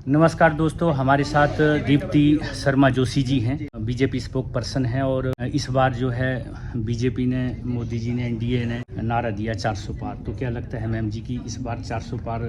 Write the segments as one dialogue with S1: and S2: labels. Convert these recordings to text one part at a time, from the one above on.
S1: नमस्कार दोस्तों, हमारे साथ दीप्ति शर्मा जोशी जी हैं, बीजेपी स्पोक पर्सन हैं। और इस बार जो है बीजेपी ने, मोदी जी ने, एनडीए ने नारा दिया 400 पार। तो क्या लगता है मैम जी की इस बार 400 पार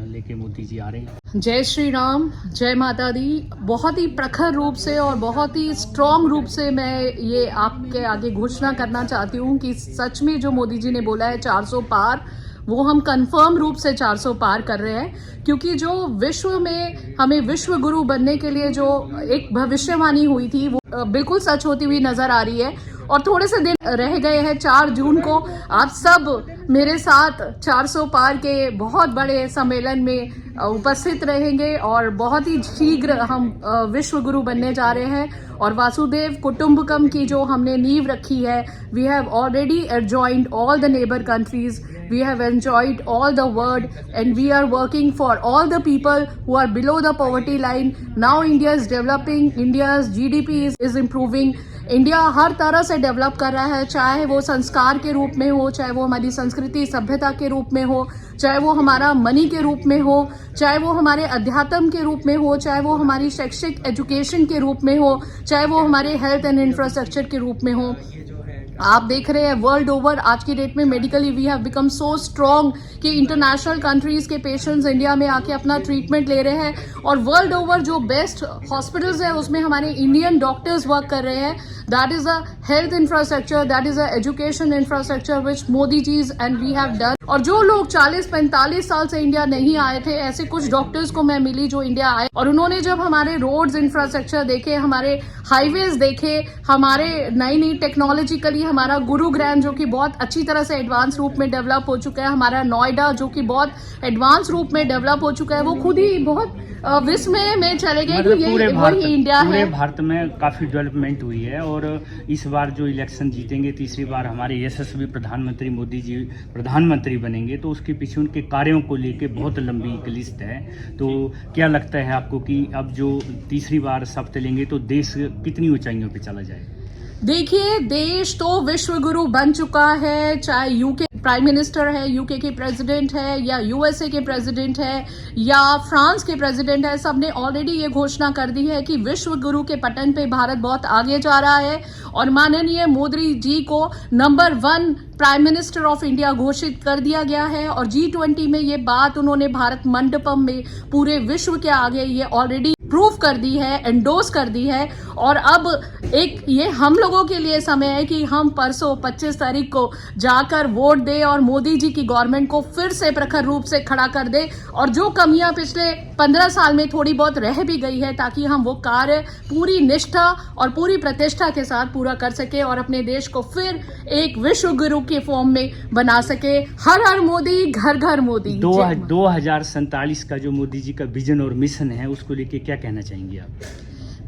S1: लेके मोदी जी आ रहे हैं?
S2: जय श्री राम, जय माता दी। बहुत ही प्रखर रूप से और बहुत ही स्ट्रॉन्ग रूप से मैं ये आपके आगे घोषणा करना चाहती हूँ कि सच में जो मोदी जी ने बोला है 400 पार, वो हम कंफर्म रूप से 400 पार कर रहे हैं। क्योंकि जो विश्व में हमें विश्व गुरु बनने के लिए जो एक भविष्यवाणी हुई थी वो बिल्कुल सच होती हुई नजर आ रही है। और थोड़े से दिन रह गए हैं 4 जून को। आप सब मेरे साथ 400 पार के बहुत बड़े सम्मेलन में उपस्थित रहेंगे और बहुत ही शीघ्र हम विश्व गुरु बनने जा रहे हैं। और वासुदेव कुटुंबकम की जो हमने नींव रखी है, we have already adjoined all the neighbour countries, we have enjoyed all the world, and we are working for all the people who are below the poverty line. Now India is developing, India's GDP is improving. India हर तरह से develop कर रहा है, चाहे वो संस्कार के रूप में हो, चाहे वो हमारी संस्कृति सभ्यता के रूप में हो, चाहे वो हमारा मनी के रूप में हो, चाहे वो हमारे अध्यात्म के रूप में हो, चाहे वो हमारी शैक्षिक एजुकेशन के रूप में हो, चाहे वो हमारे हेल्थ एंड इंफ्रास्ट्रक्चर के रूप में हो। आप देख रहे हैं वर्ल्ड ओवर आज की डेट में medically we have become so strong कि इंटरनेशनल कंट्रीज के पेशेंट्स इंडिया में आके अपना ट्रीटमेंट ले रहे हैं। और वर्ल्ड ओवर जो बेस्ट हॉस्पिटल्स है उसमें हमारे इंडियन डॉक्टर्स वर्क कर रहे हैं। That is a health infrastructure, that is a education infrastructure which Modi जीज एंड वी हैव डन। और जो लोग 40-45 साल से इंडिया नहीं आए थे, ऐसे कुछ डॉक्टर्स को मैं मिली जो इंडिया आए और उन्होंने जब हमारे रोड्स इंफ्रास्ट्रक्चर देखे, हमारे हाईवेज देखे, हमारे नई नई टेक्नोलॉजिकली हमारा गुरुग्राम जो कि बहुत अच्छी तरह से एडवांस रूप में डेवलप हो चुका है, हमारा नोएडा जो कि बहुत एडवांस रूप में डेवलप हो चुका है, वो खुद ही बहुत विस्मय में चले गए कि ये वही इंडिया है।
S1: पूरे भारत में काफी डेवलपमेंट हुई है। और इस बार जो इलेक्शन जीतेंगे, तीसरी बार हमारे यशस्वी प्रधानमंत्री मोदी जी प्रधानमंत्री बनेंगे, तो उसके पीछे उनके कार्यों को लेके बहुत लंबी एक लिस्ट है। तो क्या लगता है आपको कि अब जो तीसरी बार शपथ लेंगे तो देश कितनी ऊंचाइयों पे चला जाएगा?
S2: देखिए, देश तो विश्व गुरु बन चुका है, चाहे यूके प्राइम मिनिस्टर है, यूके के प्रेसिडेंट है, या यूएसए के प्रेसिडेंट है, या फ्रांस के प्रेसिडेंट है, सबने ऑलरेडी ये घोषणा कर दी है कि विश्व गुरु के पटन पे भारत बहुत आगे जा रहा है। और माननीय मोदी जी को number 1 prime minister of India घोषित कर दिया गया है। और G20 में ये बात उन्होंने भारत मंडपम में पूरे विश्व के आगे ये ऑलरेडी प्रूव कर दी है, एंडोर्स कर दी है। और अब एक ये हम लोगों के लिए समय है कि हम परसों 25 तारीख को जाकर वोट दें और मोदी जी की गवर्नमेंट को फिर से प्रखर रूप से खड़ा कर दे। और जो कमियां पिछले 15 साल में थोड़ी बहुत रह भी गई है, ताकि हम वो कार्य पूरी निष्ठा और पूरी प्रतिष्ठा के साथ पूरा कर सके और अपने देश को फिर एक विश्व गुरु के फॉर्म में बना सके। हर हर मोदी, घर घर मोदी।
S1: 2047 का जो मोदी जी का विजन और मिशन है, उसको लेके क्या कहना चाहेंगे आप?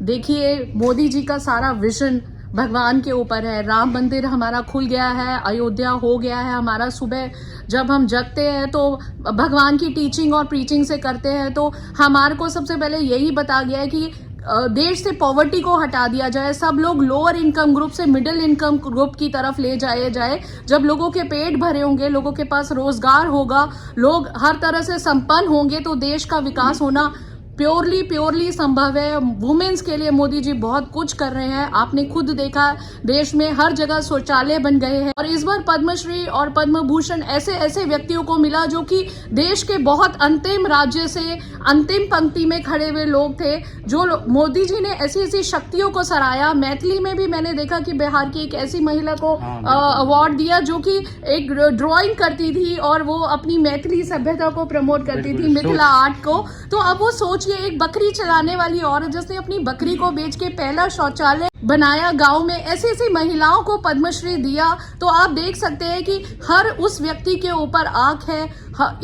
S2: देखिए, मोदी जी का सारा विजन भगवान के ऊपर है। राम मंदिर हमारा खुल गया है, अयोध्या हो गया है हमारा। सुबह जब हम जगते हैं तो भगवान की टीचिंग और प्रीचिंग से करते हैं, तो हमारे को सबसे पहले यही बता गया है कि देश से पॉवर्टी को हटा दिया जाए, सब लोग लोअर इनकम ग्रुप से मिडिल इनकम ग्रुप की तरफ ले जाए। जब लोगों के पेट भरे होंगे, लोगों के पास रोजगार होगा, लोग हर तरह से संपन्न होंगे, तो देश का विकास होना प्योरली संभव है। वुमेन्स के लिए मोदी जी बहुत कुछ कर रहे हैं। आपने खुद देखा, देश में हर जगह शौचालय बन गए हैं। और इस बार पद्मश्री और पद्म भूषण ऐसे व्यक्तियों को मिला जो कि देश के बहुत अंतिम राज्य से अंतिम पंक्ति में खड़े हुए लोग थे। जो मोदी जी ने ऐसी शक्तियों को सराहा। मैथिली में भी मैंने देखा कि बिहार की एक ऐसी महिला को अवार्ड दिया जो कि एक ड्राइंग करती थी और वो अपनी मैथिली सभ्यता को प्रमोट करती थी, मिथिला आर्ट को। तो अब वो सोच ये एक बकरी चलाने वाली औरत जिसने अपनी बकरी को बेच के पहला शौचालय बनाया गांव में, ऐसी महिलाओं को पद्मश्री दिया। तो आप देख सकते हैं कि हर उस व्यक्ति के ऊपर आंख है।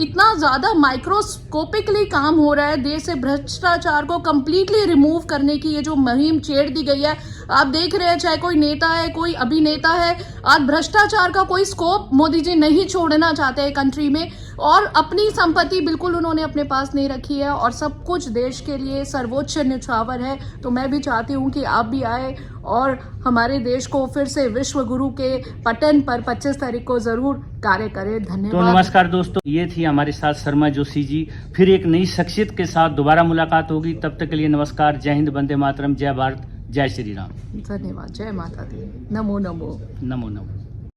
S2: इतना ज्यादा माइक्रोस्कोपिकली काम हो रहा है। देश से भ्रष्टाचार को कंप्लीटली रिमूव करने की ये जो मुहिम छेड़ दी गई है, आप देख रहे हैं, चाहे कोई नेता है, कोई अभिनेता है, आज भ्रष्टाचार का कोई स्कोप मोदी जी नहीं छोड़ना चाहते हैं कंट्री में। और अपनी संपत्ति बिल्कुल उन्होंने अपने पास नहीं रखी है और सब कुछ देश के लिए सर्वोच्च न्यौछावर है। तो मैं भी चाहती हूँ कि आप भी आए और हमारे देश को फिर से विश्व गुरु के पटन पर 25 तारीख को जरूर कार्य करें।
S1: तो
S2: धन्यवाद।
S1: नमस्कार दोस्तों, ये थी हमारे साथ शर्मा जोशी जी। फिर एक नई शख्सियत के साथ दोबारा मुलाकात होगी। तब तक के लिए नमस्कार। जय हिंद, वंदे मातरम, जय भारत, जय श्री राम।
S2: धन्यवाद। जय माता दी। नमो नमो।
S1: नमो नमो।